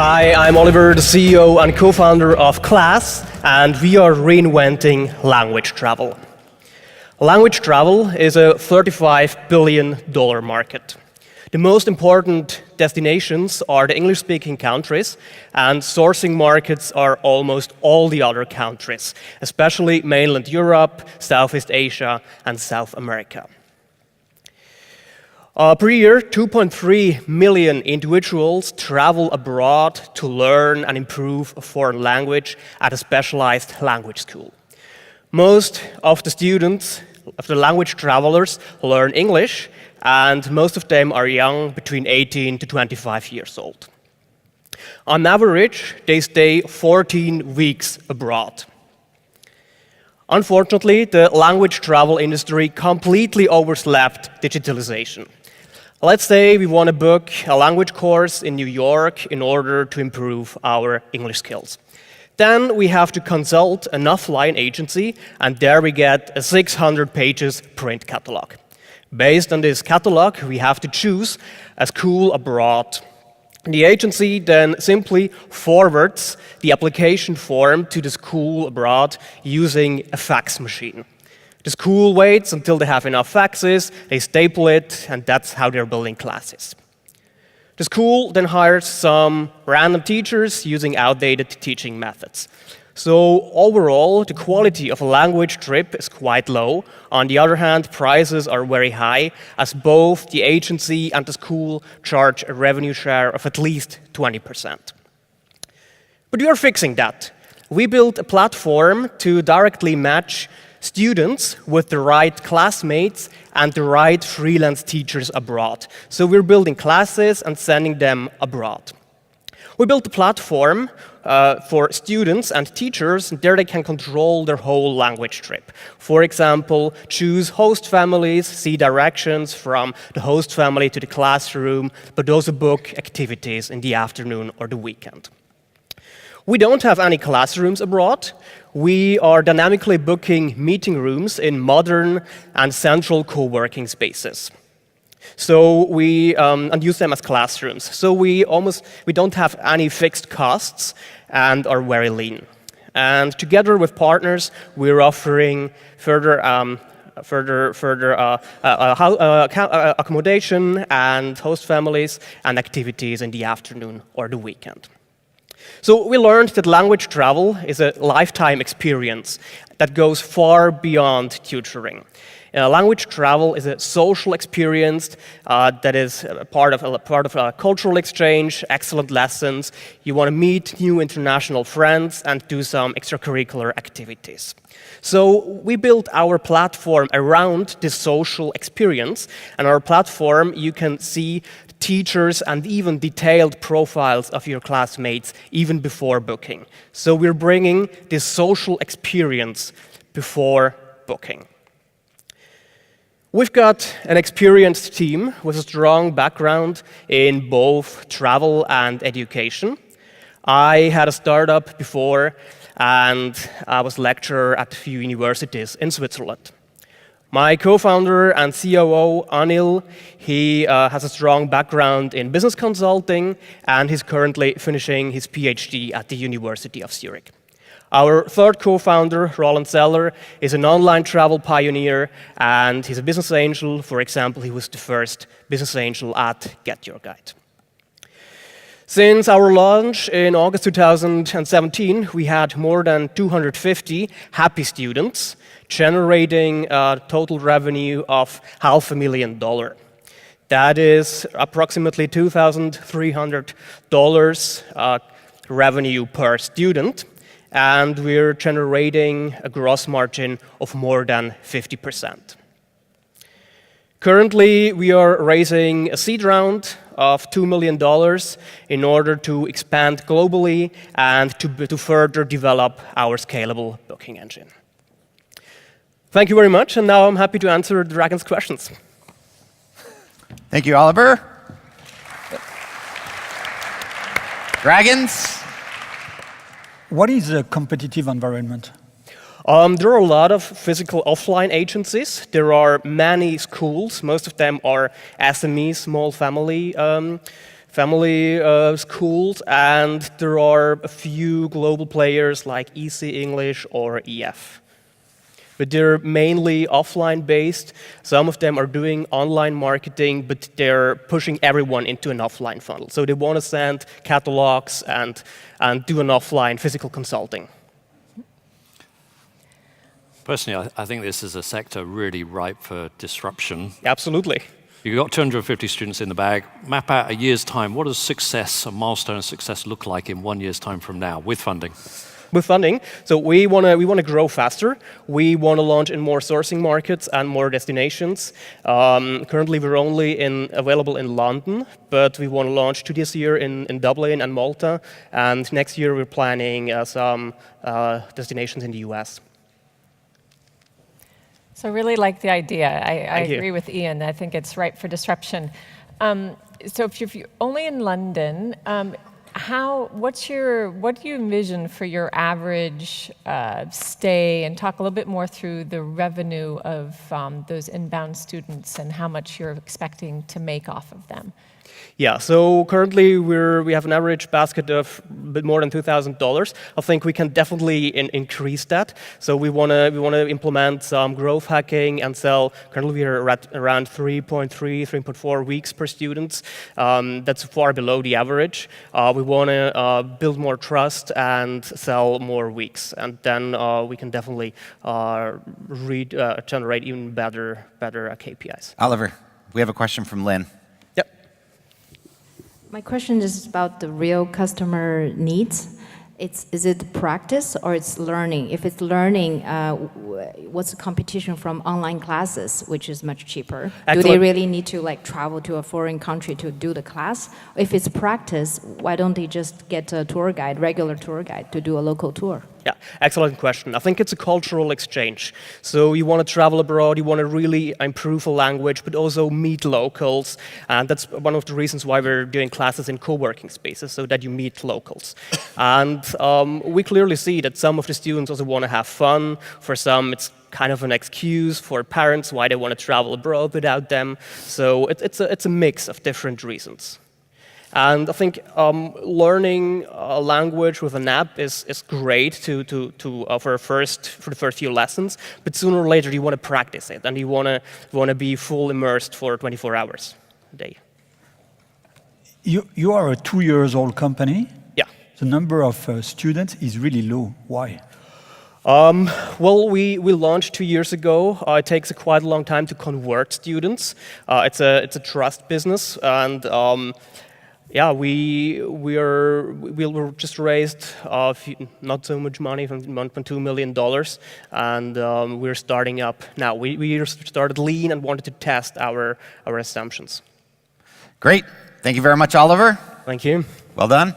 Hi, I'm Oliver, the CEO and co-founder of Klazz, and we are reinventing language travel. Language travel is a $35 billion market. The most important destinations are the English-speaking countries, and sourcing markets are almost all the other countries, especially mainland Europe, Southeast Asia, and South America. Per year, 2.3 million individuals travel abroad to learn and improve a foreign language at a specialized language school. Most of the students, of the language travelers, learn English, and most of them are young, between 18 to 25 years old. On average, they stay 14 weeks abroad. Unfortunately, the language travel industry completely overslept digitalization. Let's say we want to book a language course in New York in order to improve our English skills. Then we have to consult an offline agency, and there we get a 600 pages print catalog. Based on this catalog, we have to choose a school abroad. The agency then simply forwards the application form to the school abroad using a fax machine. The school waits until they have enough faxes, they staple it, and that's how they're building classes. The school then hires some random teachers using outdated teaching methods. So overall, the quality of a language trip is quite low. On the other hand, prices are very high, as both the agency and the school charge a revenue share of at least 20%. But we are fixing that. We built a platform to directly match students with the right classmates and the right freelance teachers abroad. So we're building classes and sending them abroad. We built a platform for students and teachers, and there they can control their whole language trip. For example, choose host families, see directions from the host family to the classroom, but also book activities in the afternoon or the weekend. We don't have any classrooms abroad. We are dynamically booking meeting rooms in modern and central co-working spaces. So and use them as classrooms. So we don't have any fixed costs and are very lean. And together with partners, we're offering further accommodation and host families and activities in the afternoon or the weekend. So we learned that language travel is a lifetime experience that goes far beyond tutoring. Language travel is a social experience that is part of a cultural exchange, excellent lessons. You want to meet new international friends and do some extracurricular activities. So we built our platform around this social experience, and our platform you can see teachers and even detailed profiles of your classmates even before booking. So we're bringing this social experience before booking. We've got an experienced team with a strong background in both travel and education. I had a startup before, and I was a lecturer at a few universities in Switzerland. My co-founder and COO, Anil, he has a strong background in business consulting, and he's currently finishing his PhD at the University of Zurich. Our third co-founder, Roland Seller, is an online travel pioneer, and he's a business angel. For example, he was the first business angel at Get Your Guide. Since our launch in August 2017, we had more than 250 happy students, generating a total revenue of $500,000. That is approximately $2,300 revenue per student, and we're generating a gross margin of more than 50%. Currently, we are raising a seed round of $2 million in order to expand globally and to further develop our scalable booking engine. Thank you very much, and now I'm happy to answer Dragon's questions. Thank you, Oliver. Dragons? What is a competitive environment? There are a lot of physical offline agencies. There are many schools. Most of them are SMEs, small family family schools, and there are a few global players like EC English or EF. But they're mainly offline based. Some of them are doing online marketing, but they're pushing everyone into an offline funnel. So they want to send catalogs and do an offline physical consulting. Personally, I think this is a sector really ripe for disruption. Absolutely. You've got 250 students in the bag. Map out a year's time. What does success, a milestone of success, look like in 1 year's time from now with funding? With funding, so we want to grow faster. We want to launch in more sourcing markets and more destinations. Currently, we're only available in London, but we want to launch this year in Dublin and Malta, and next year we're planning some destinations in the US. So I really like the idea. I Thank you. agree with Ian. I think it's ripe for disruption. So if you're only in London, what do you envision for your average stay, and talk a little bit more through the revenue of those inbound students and how much you're expecting to make off of them? Yeah, so currently we have an average basket of a bit more than $2,000. I think we can definitely increase that. So we want to implement some growth hacking and sell. Currently we are at around 3.4 weeks per student. That's far below the average. We want to build more trust and sell more weeks, and then we can definitely generate even better KPIs. Oliver, we have a question from Lynn. My question is about the real customer needs. Is it practice or it's learning? If it's learning, what's the competition from online classes, which is much cheaper? Excellent. Do they really need to travel to a foreign country to do the class? If it's practice, why don't they just get a tour guide, regular tour guide, to do a local tour? Yeah, excellent question. I think it's a cultural exchange. So you want to travel abroad, you want to really improve a language, but also meet locals. And that's one of the reasons why we're doing classes in co-working spaces, so that you meet locals. And we clearly see that some of the students also want to have fun. For some, it's kind of an excuse for parents why they want to travel abroad without them. So it's a mix of different reasons. And I think learning a language with an app is great for the first few lessons, but sooner or later you want to practice it, and you want to be full immersed for 24 hours a day. You are a 2-year-old company. Yeah. The number of students is really low. Why? Well, we launched 2 years ago. It takes quite a long time to convert students. It's a trust business, and yeah, we just raised not so much money, from $1.2 million, and we're starting up now. We started lean and wanted to test our assumptions. Great. Thank you very much, Oliver. Thank you. Well done.